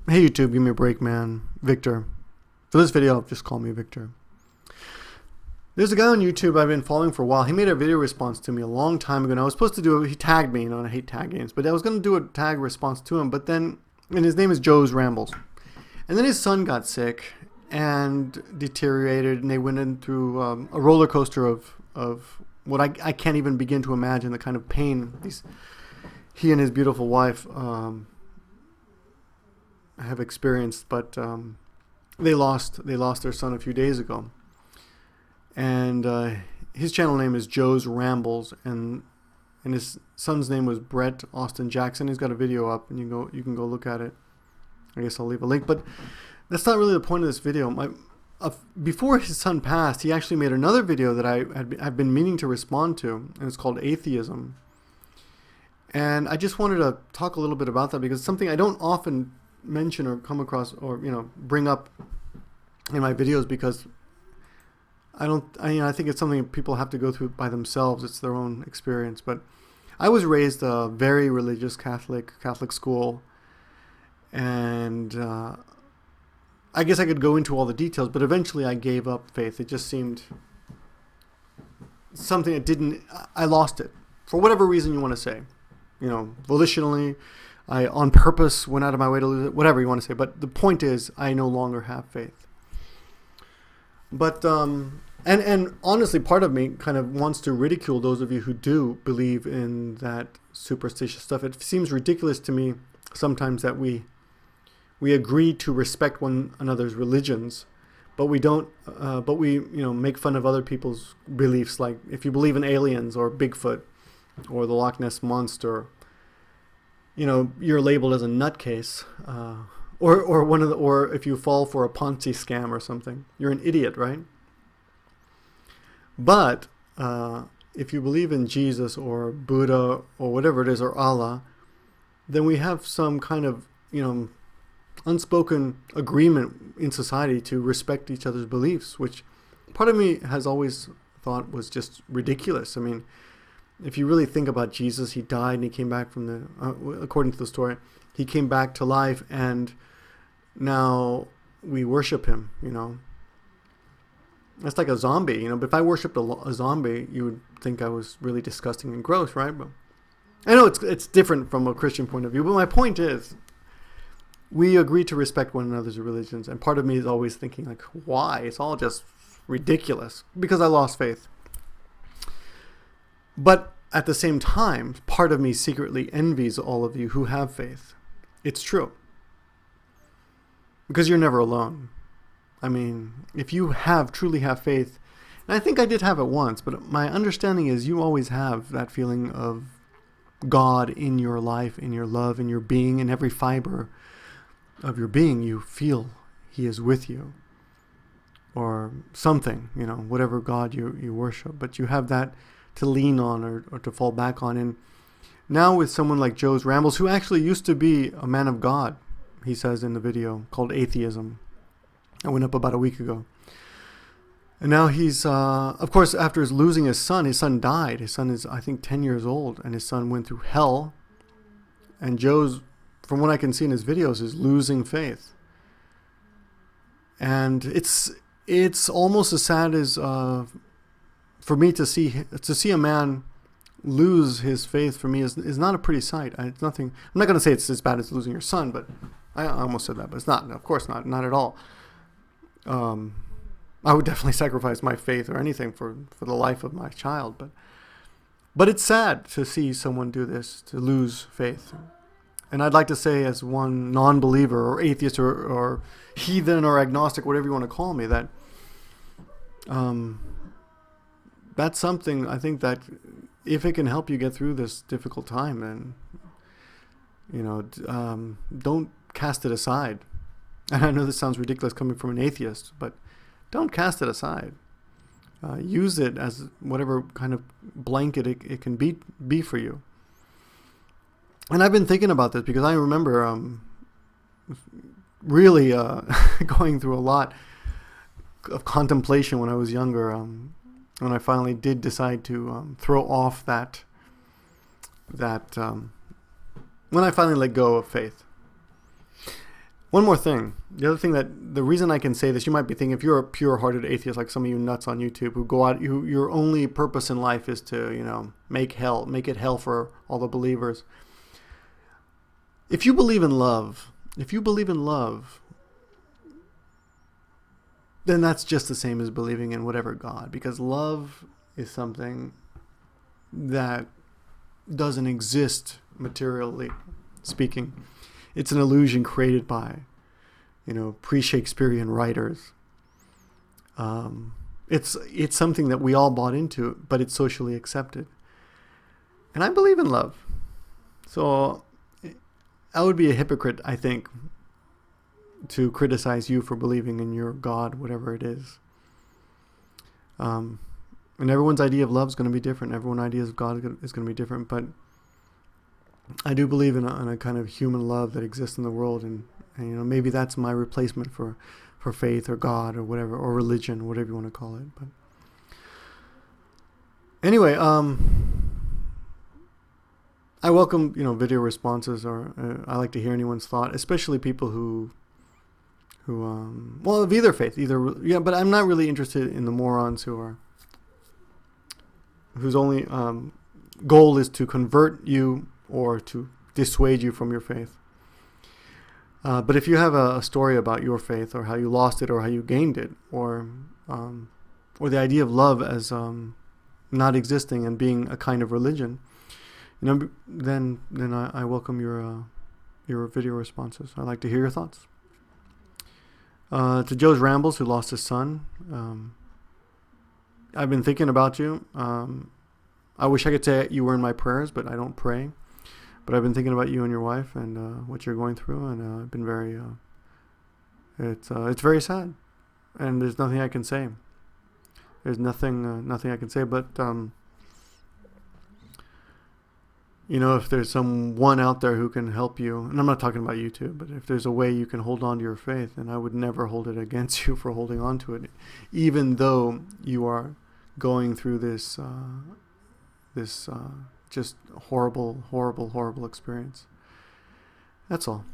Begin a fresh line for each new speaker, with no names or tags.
Hey YouTube, give me a break, man. Victor. For this video, just call me Victor. There's a guy on YouTube I've been following for a while. He made a video response to me a long time ago, and I was supposed to do it. He tagged me, and I hate tag games, but I was going to do a tag response to him, but then, and his name is Joe's Rambles. And then his son got sick and deteriorated, and they went in through a roller coaster of what I can't even begin to imagine, the kind of pain he and his beautiful wife have experienced, but they lost their son a few days ago, and his channel name is Joe's Rambles, and his son's name was Brett Austin Jackson. He's got a video up, and you can go look at it. I guess I'll leave a link, but that's not really the point of this video. Before his son passed, he actually made another video that I've been meaning to respond to, and it's called Atheism. And I just wanted to talk a little bit about that because it's something I don't often mention or come across or bring up in my videos, because I think it's something people have to go through by themselves. It's their own experience. But I was raised a very religious Catholic school, and I guess I could go into all the details, but eventually I gave up faith. It just seemed something that I lost it for whatever reason you want to say, volitionally. I on purpose went out of my way to lose it, whatever you want to say. But the point is, I no longer have faith. But and honestly, part of me kind of wants to ridicule those of you who do believe in that superstitious stuff. It seems ridiculous to me sometimes that we agree to respect one another's religions, but we don't. But we make fun of other people's beliefs. Like if you believe in aliens or Bigfoot or the Loch Ness monster, you're labeled as a nutcase, or if you fall for a Ponzi scam or something, you're an idiot, right? But if you believe in Jesus or Buddha or whatever it is, or Allah, then we have some kind of unspoken agreement in society to respect each other's beliefs, which part of me has always thought was just ridiculous. I mean, if you really think about Jesus, he died and he came back from according to the story, he came back to life, and now we worship him, That's like a zombie, But if I worshipped a zombie, you would think I was really disgusting and gross, right? But I know it's different from a Christian point of view, but my point is, we agree to respect one another's religions, and part of me is always thinking, like, why? It's all just ridiculous, because I lost faith. But at the same time, part of me secretly envies all of you who have faith. It's true. Because you're never alone. I mean, if you truly have faith, and I think I did have it once, but my understanding is you always have that feeling of God in your life, in your love, in your being, in every fiber of your being. You feel he is with you, or something, whatever God you worship, but you have that to lean on or to fall back on. And now with someone like Joe's Rambles, who actually used to be a man of God, he says in the video called Atheism, I went up about a week ago. And now he's, of course, after losing his son died. His son is, I think, 10 years old, and his son went through hell. And Joe's, from what I can see in his videos, is losing faith. And it's almost as sad as for me to see a man lose his faith. For me is not a pretty sight. It's nothing. I'm not going to say it's as bad as losing your son, but I almost said that, but it's not. Of course not at all. I would definitely sacrifice my faith or anything for the life of my child, but it's sad to see someone do this, to lose faith. And I'd like to say, as one non-believer or atheist or heathen or agnostic, whatever you want to call me, that that's something I think that if it can help you get through this difficult time, then don't cast it aside. And I know this sounds ridiculous coming from an atheist, but don't cast it aside. Use it as whatever kind of blanket it can be for you. And I've been thinking about this because I remember really going through a lot of contemplation when I was younger, when I finally did decide to throw off that when I finally let go of faith. One more thing. The other thing that the reason I can say this, you might be thinking, if you're a pure-hearted atheist, like some of you nuts on YouTube who go out, your only purpose in life is to, make it hell for all the believers. If you believe in love, then that's just the same as believing in whatever God, because love is something that doesn't exist materially speaking. It's an illusion created by, pre-Shakespearean writers. It's something that we all bought into, but it's socially accepted. And I believe in love. So I would be a hypocrite, I think, to criticize you for believing in your God, whatever it is. And everyone's idea of love is going to be different. Everyone's idea of God is going to be different. But I do believe in a kind of human love that exists in the world, and maybe that's my replacement for faith or God or whatever, or religion, whatever you want to call it. But anyway, I welcome video responses, or I like to hear anyone's thought, especially people who of either faith, but I'm not really interested in the morons whose only goal is to convert you or to dissuade you from your faith. But if you have a story about your faith, or how you lost it, or how you gained it, or the idea of love as not existing and being a kind of religion, then I welcome your video responses. I like to hear your thoughts. To Joe's Rambles, who lost his son, I've been thinking about you. I wish I could say you were in my prayers, but I don't pray. But I've been thinking about you and your wife, and what you're going through, and I've been very. It's very sad, and there's nothing I can say. There's nothing I can say, but if there's someone out there who can help you, and I'm not talking about YouTube, but if there's a way you can hold on to your faith, then I would never hold it against you for holding on to it, even though you are going through this just horrible experience. That's all.